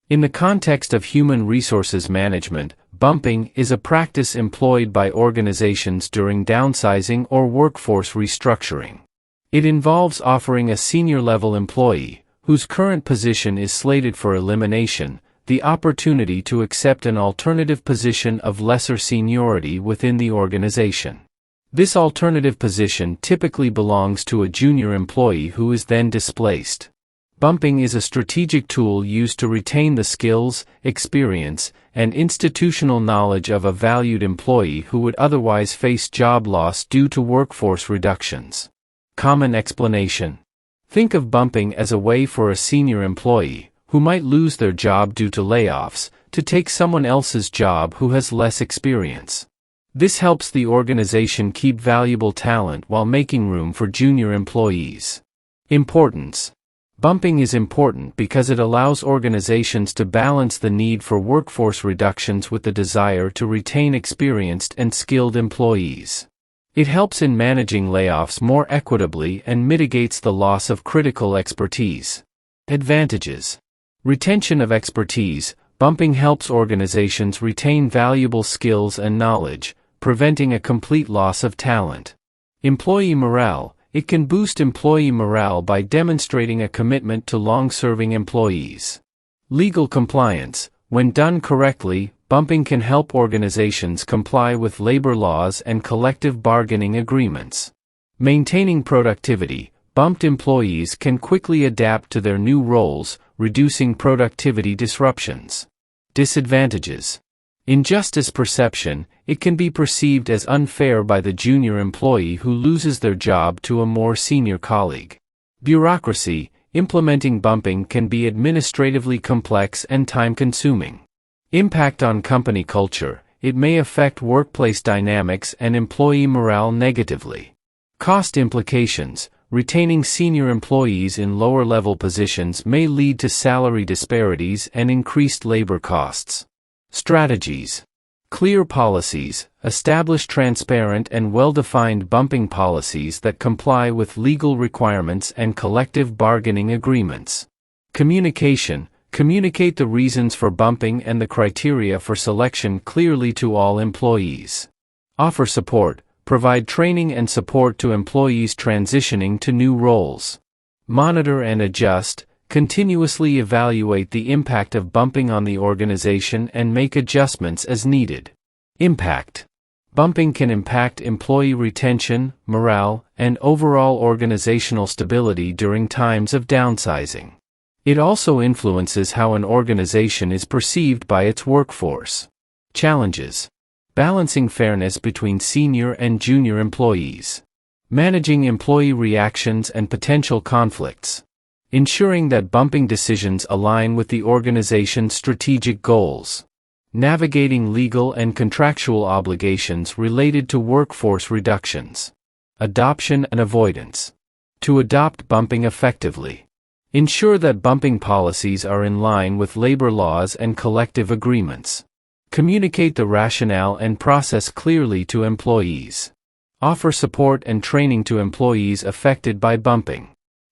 In the context of human resources management, bumping is a practice employed by organizations during downsizing or workforce restructuring. It involves offering a senior-level employee, whose current position is slated for elimination, the opportunity to accept an alternative position of lesser seniority within the organization. This alternative position typically belongs to a junior employee who is then displaced. Bumping is a strategic tool used to retain the skills, experience, and institutional knowledge of a valued employee who would otherwise face job loss due to workforce reductions. Common explanation. Think of bumping as a way for a senior employee, who might lose their job due to layoffs, to take someone else's job who has less experience. This helps the organization keep valuable talent while making room for junior employees. Importance. Bumping is important because it allows organizations to balance the need for workforce reductions with the desire to retain experienced and skilled employees. It helps in managing layoffs more equitably and mitigates the loss of critical expertise. Advantages. Retention of expertise. Bumping helps organizations retain valuable skills and knowledge, preventing a complete loss of talent. Employee morale. It can boost employee morale by demonstrating a commitment to long-serving employees. Legal compliance. When done correctly, bumping can help organizations comply with labor laws and collective bargaining agreements. Maintaining productivity. Bumped employees can quickly adapt to their new roles, reducing productivity disruptions. Disadvantages. Injustice perception. It can be perceived as unfair by the junior employee who loses their job to a more senior colleague. Bureaucracy. Implementing bumping can be administratively complex and time-consuming. Impact on company culture. It may affect workplace dynamics and employee morale negatively. Cost implications. Retaining senior employees in lower-level positions may lead to salary disparities and increased labor costs. Strategies. Clear policies. Establish transparent and well-defined bumping policies that comply with legal requirements and collective bargaining agreements. Communication. Communicate the reasons for bumping and the criteria for selection clearly to all employees. Offer support. Provide training and support to employees transitioning to new roles. Monitor and adjust. Continuously evaluate the impact of bumping on the organization and make adjustments as needed. Impact. Bumping can impact employee retention, morale, and overall organizational stability during times of downsizing. It also influences how an organization is perceived by its workforce. Challenges. Balancing fairness between senior and junior employees. Managing employee reactions and potential conflicts. Ensuring that bumping decisions align with the organization's strategic goals. Navigating legal and contractual obligations related to workforce reductions. Adoption and avoidance. To adopt bumping effectively. Ensure that bumping policies are in line with labor laws and collective agreements. Communicate the rationale and process clearly to employees. Offer support and training to employees affected by bumping.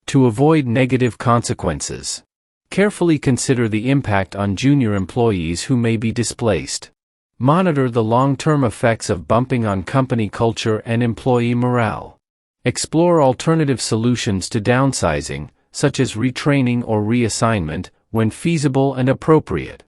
To avoid negative consequences. Carefully consider the impact on junior employees who may be displaced. Monitor the long-term effects of bumping on company culture and employee morale. Explore alternative solutions to downsizing, such as retraining or reassignment, when feasible and appropriate.